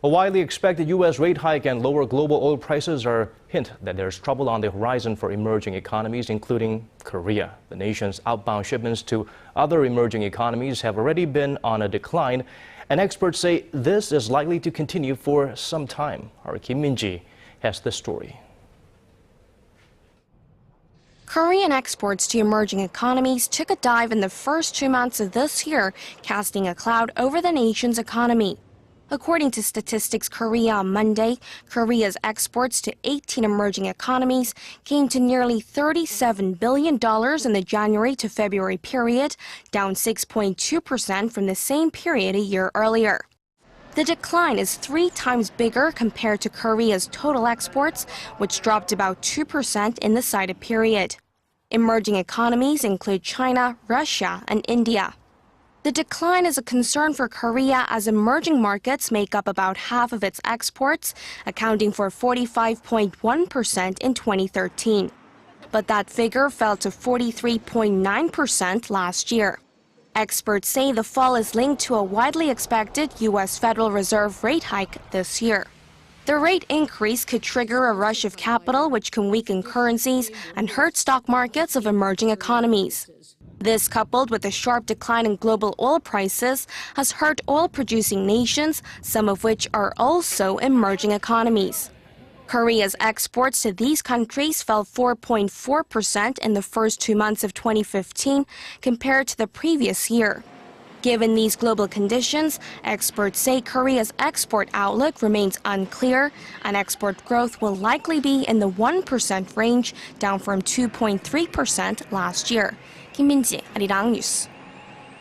A widely expected U.S. rate hike and lower global oil prices are hint that there's trouble on the horizon for emerging economies, including Korea. The nation's outbound shipments to other emerging economies have already been on a decline, and experts say this is likely to continue for some time. Our Kim Min-ji has this story. Korean exports to emerging economies took a dive in the first 2 months of this year, casting a cloud over the nation's economy. According to Statistics Korea on Monday, Korea's exports to 18 emerging economies came to nearly $37 billion in the January to February period, down 6.2% from the same period a year earlier. The decline is 3 times bigger compared to Korea's total exports, which dropped about 2% in the cited period. Emerging economies include China, Russia, and India. The decline is a concern for Korea as emerging markets make up about half of its exports, accounting for 45.1% in 2013. But that figure fell to 43.9% last year. Experts say the fall is linked to a widely expected U.S. Federal Reserve rate hike this year. The rate increase could trigger a rush of capital, which can weaken currencies and hurt stock markets of emerging economies. This, coupled with a sharp decline in global oil prices, has hurt oil-producing nations, some of which are also emerging economies. Korea's exports to these countries fell 4.4% in the first 2 months of 2015 compared to the previous year. Given these global conditions, experts say Korea's export outlook remains unclear, and export growth will likely be in the 1% range, down from 2.3% last year. Kim Min-ji, Arirang News.